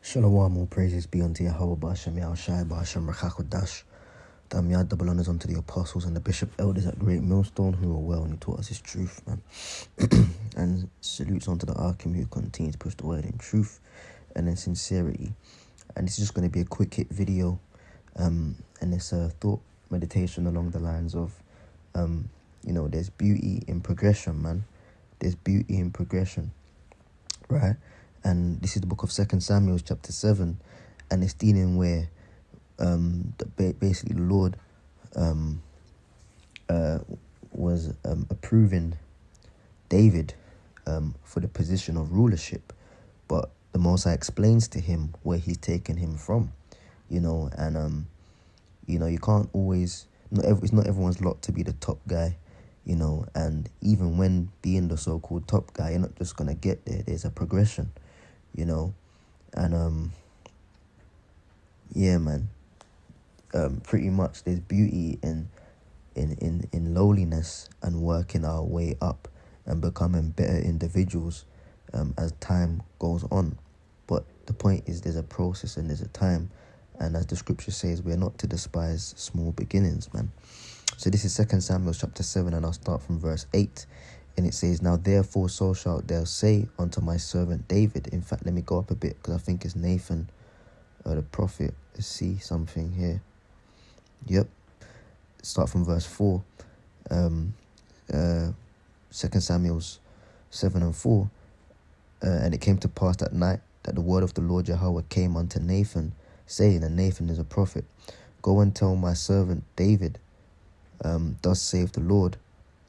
Shalom, all praises be unto Yahweh, Ba'ashem Yahushai, Ba'ashem Rachakodash. Damn, double honors unto the apostles and the bishop elders at Great Millstone who are well and who taught us his truth, man. And salutes unto the Arkham who continues to push the word in truth and in sincerity. And this is just going to be a quick hit video. And it's a thought meditation along the lines of, there's beauty in progression, man. There's beauty in progression, right? And this is the book of 2 Samuel, chapter 7, and it's dealing where basically the Lord was approving David for the position of rulership, but the Most High explains to him where he's taken him from, and you can't always, it's not everyone's lot to be the top guy, and even when being the so-called top guy, you're not just gonna get there. There's a progression, and yeah, man. Pretty much there's beauty in lowliness and working our way up and becoming better individuals as time goes on. But the point is, there's a process and there's a time, and as the scripture says, we're not to despise small beginnings, man. So this is 2 Samuel chapter 7, and I'll start from verse 8. And it says, "Now therefore so shalt thou say unto my servant David." In fact, let me go up a bit because I think it's Nathan, the prophet. Let's see something here. Yep. Start from verse 4. 2 Samuel 7 and 4. And it came to pass that night that the word of the Lord Yahweh came unto Nathan, saying, and Nathan is a prophet, "Go and tell my servant David, thus saith the Lord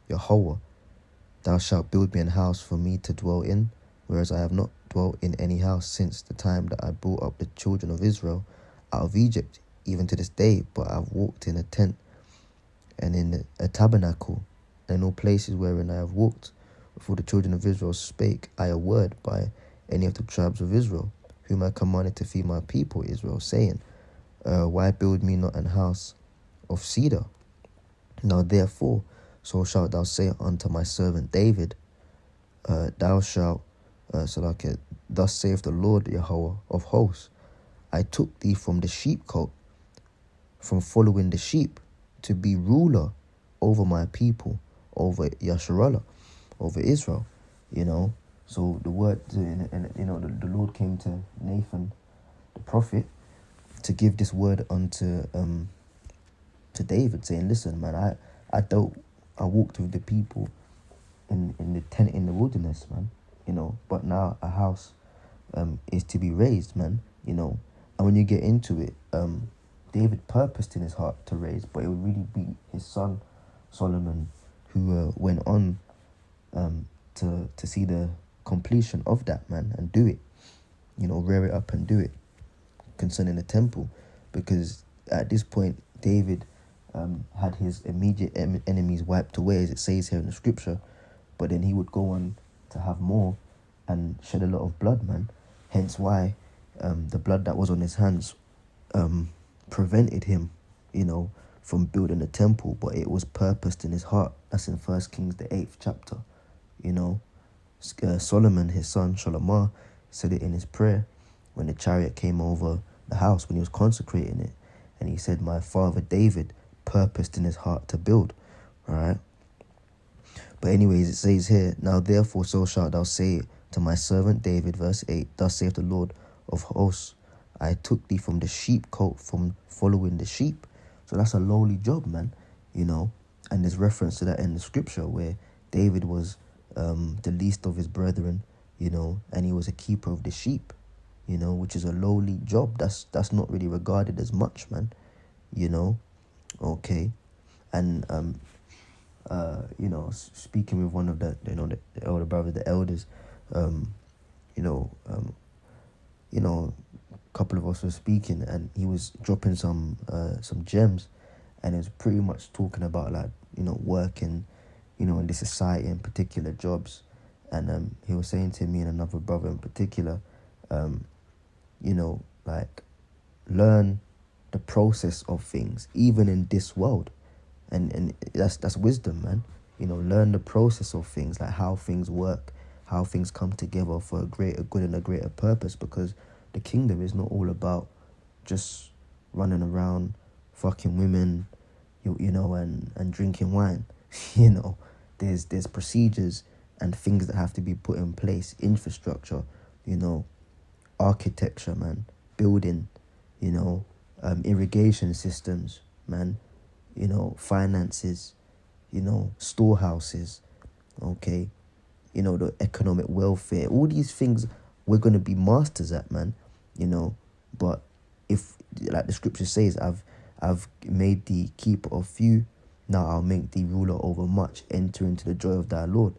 Yahweh, thou shalt build me an house for me to dwell in, whereas I have not dwelt in any house since the time that I brought up the children of Israel out of Egypt, even to this day. But I have walked in a tent and in a tabernacle, and in all places wherein I have walked before the children of Israel spake I a word by any of the tribes of Israel, whom I commanded to feed my people Israel, saying, why build me not an house of cedar? Now therefore so shalt thou say unto my servant David, thou shalt, thus saith the Lord Yahweh of hosts, I took thee from the sheepcote, from following the sheep, to be ruler over my people, over Yasharallah, over Israel, So the word, the Lord came to Nathan, the prophet, to give this word unto to David, saying, listen, man, I walked with the people in the tent in the wilderness, man, but now a house is to be raised, man, and when you get into it, David purposed in his heart to raise, but it would really be his son Solomon who went on to see the completion of that, man, and do it, rear it up and do it concerning the temple, because at this point David had his immediate enemies wiped away, as it says here in the scripture, but then he would go on to have more and shed a lot of blood, man. Hence why the blood that was on his hands prevented him, from building the temple, but it was purposed in his heart. That's in 1 Kings, the 8th chapter. Solomon, his son, Shalomar, said it in his prayer when the chariot came over the house, when he was consecrating it. And he said, my father David purposed in his heart to build. All right. But anyways, it says here, now therefore so shalt thou say to my servant David, verse 8, thus saith the Lord of hosts, I took thee from the sheepcote, from following the sheep. So that's a lowly job, man, and there's reference to that in the scripture where David was the least of his brethren, and he was a keeper of the sheep, which is a lowly job. That's not really regarded as much, man, okay. And speaking with one of the the elder brothers, the elders, a couple of us were speaking, and he was dropping some gems, and it was pretty much talking about working, in this society, in particular jobs, and he was saying to me and another brother in particular, learn the process of things, even in this world, and that's wisdom, man. Learn the process of things, like how things work, how things come together for a greater good and a greater purpose, because the kingdom is not all about just running around, fucking women, and drinking wine. There's procedures and things that have to be put in place, infrastructure, architecture, man, building, irrigation systems, man, finances, storehouses, okay, the economic welfare, all these things we're going to be masters at, man, but if, like the scripture says, I've made thee keeper of few, now I'll make thee ruler over much, enter into the joy of thy Lord.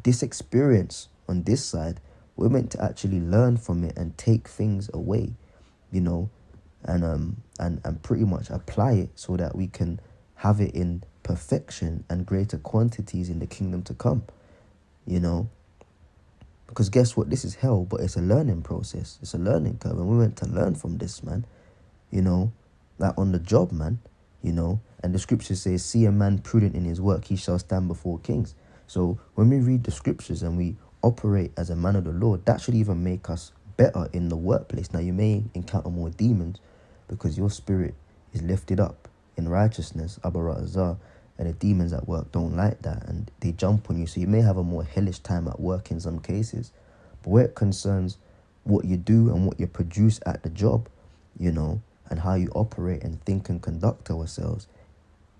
This experience on this side, we're meant to actually learn from it and take things away, and pretty much apply it so that we can have it in perfection and greater quantities in the kingdom to come, because guess what? This is hell, but it's a learning process. It's a learning curve, and we're meant to learn from this, man, like on the job, man, and the scripture says, see a man prudent in his work, he shall stand before kings. So when we read the scriptures and we operate as a man of the Lord, that should even make us better in the workplace. Now, you may encounter more demons because your spirit is lifted up in righteousness, Abarazah, and the demons at work don't like that and they jump on you. So you may have a more hellish time at work in some cases. But where it concerns what you do and what you produce at the job, and how you operate and think and conduct ourselves,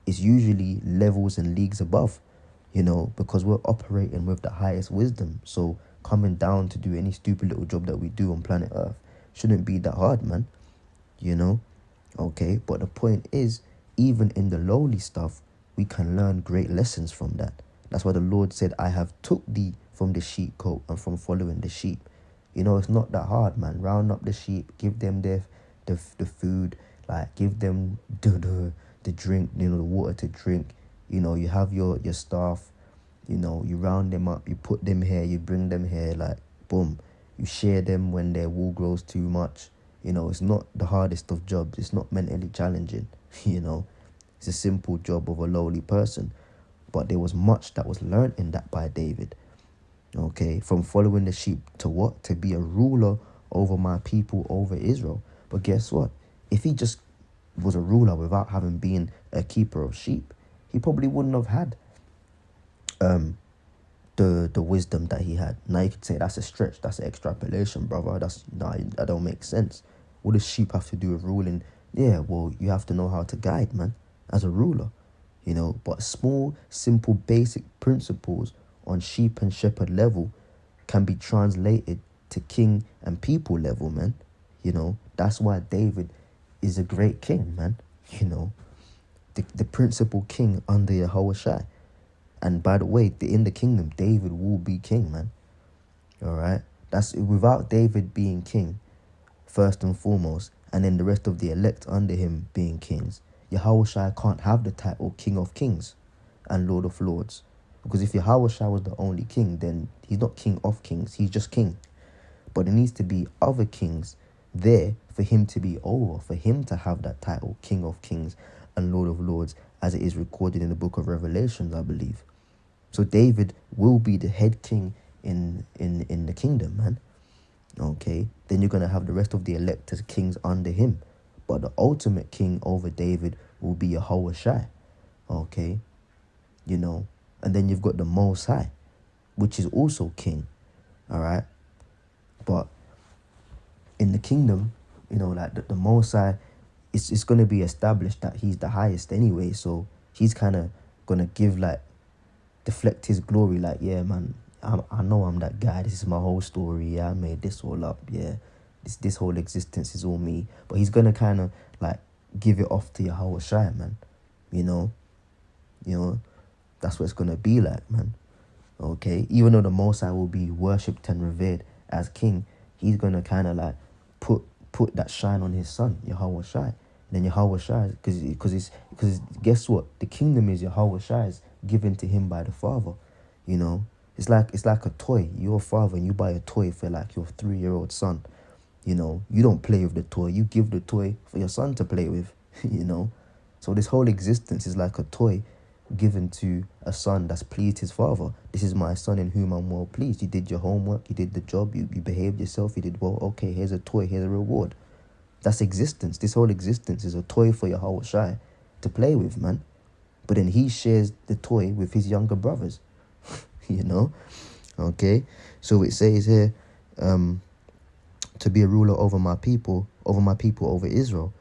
is usually levels and leagues above, because we're operating with the highest wisdom. So coming down to do any stupid little job that we do on planet Earth shouldn't be that hard, man, okay? But the point is, even in the lowly stuff, we can learn great lessons from that. That's why the Lord said, I have took thee from the sheepcote and from following the sheep. It's not that hard, man. Round up the sheep, give them the food, like give them the drink, the water to drink. You have your staff, you round them up, you put them here, you bring them here, like boom. You share them when their wool grows too much. It's not the hardest of jobs. It's not mentally challenging, It's a simple job of a lowly person. But there was much that was learned in that by David. Okay, from following the sheep to what? To be a ruler over my people, over Israel. But guess what? If he just was a ruler without having been a keeper of sheep, he probably wouldn't have had the wisdom that he had. Now you could say that's a stretch, that's an extrapolation, brother. That don't make sense. What does sheep have to do with ruling? Yeah, well, you have to know how to guide, man, as a ruler, but small, simple, basic principles on sheep and shepherd level can be translated to king and people level, man. That's why David is a great king, man. The principal king under Yahushua. And by the way, in the kingdom, David will be king, man. All right? That's without David being king, first and foremost, and then the rest of the elect under him being kings, Yahushua can't have the title King of Kings and Lord of Lords. Because if Yahushua was the only king, then he's not King of Kings, he's just king. But there needs to be other kings there for him to be over, for him to have that title, King of Kings and Lord of Lords, as it is recorded in the book of Revelations, I believe. So David will be the head king in the kingdom, man. Okay, then you're going to have the rest of the elect as kings under him. But the ultimate king over David will be Yahushua. Okay, and then you've got the Most High, which is also king. All right, but in the kingdom, like the Most High, it's going to be established that he's the highest anyway. So he's kind of going to deflect his glory. Like, yeah, man, I know I'm that guy. This is my whole story. Yeah, I made this all up. Yeah, this whole existence is all me. But he's going to kind of like give it off to Yahushua, man. That's what it's going to be like, man. Okay, even though the Most High will be worshipped and revered as king, he's going to kind of like put that shine on his son, Yahushua. Then Yahushua, because guess what? The kingdom is Yahushua's, given to him by the Father. It's like a toy. You're a father and you buy a toy for like your 3-year-old son. You don't play with the toy. You give the toy for your son to play with. So this whole existence is like a toy given to a son that's pleased his father. This is my son in whom I'm well pleased. You did your homework, you did the job, you behaved yourself, you did well. Okay, here's a toy, here's a reward. That's existence. This whole existence is a toy for Yahweh Shai to play with, man. But then he shares the toy with his younger brothers, you know? Okay, so it says here, to be a ruler over my people, over Israel.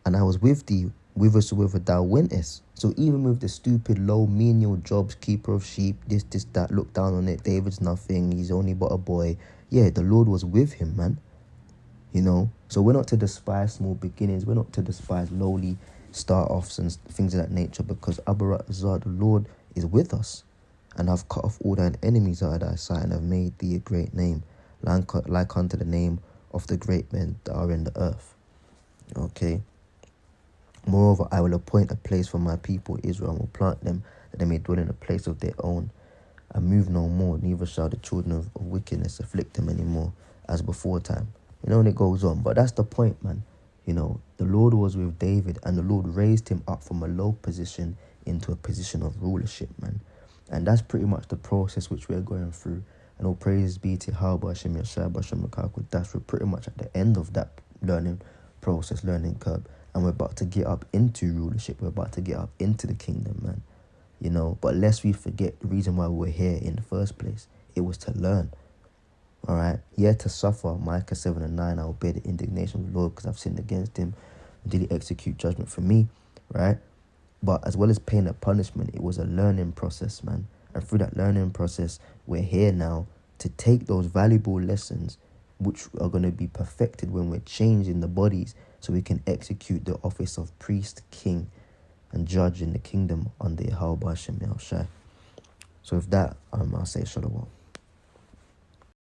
And I was with thee, whithersoever thou wentest. So even with the stupid, low, menial jobs, keeper of sheep, this, that, look down on it, David's nothing, he's only but a boy. Yeah, the Lord was with him, man. You know? So we're not to despise small beginnings. We're not to despise lowly start-offs and things of that nature, because Abarazah, the Lord, is with us. And I've cut off all thine enemies out of thy sight, and have made thee a great name, like unto the name of the great men that are in the earth. Okay? Moreover, I will appoint a place for my people Israel, and will plant them, that they may dwell in a place of their own, and move no more, neither shall the children of wickedness afflict them any more, as before time. You know, and it goes on. But that's the point, man. You know, the Lord was with David, and the Lord raised him up from a low position into a position of rulership, man. And that's pretty much the process which we're going through. And all praises be to Yahweh Hashem Yashai B'Shem L'Kah. We're pretty much at the end of that learning process, learning curve. And we're about to get up into rulership. We're about to get up into the kingdom, man. You know, but lest we forget the reason why we're here in the first place. It was to learn. All right. Yeah, to suffer. Micah 7:9. I will bear the indignation of the Lord because I've sinned against him. Did he execute judgment for me? Right. But as well as paying a punishment, it was a learning process, man. And through that learning process, we're here now to take those valuable lessons, which are going to be perfected when we're changing the bodies, so we can execute the office of priest, king, and judge in the kingdom under Yahweh Hashem Yahushai. So with that, I'll say shalom.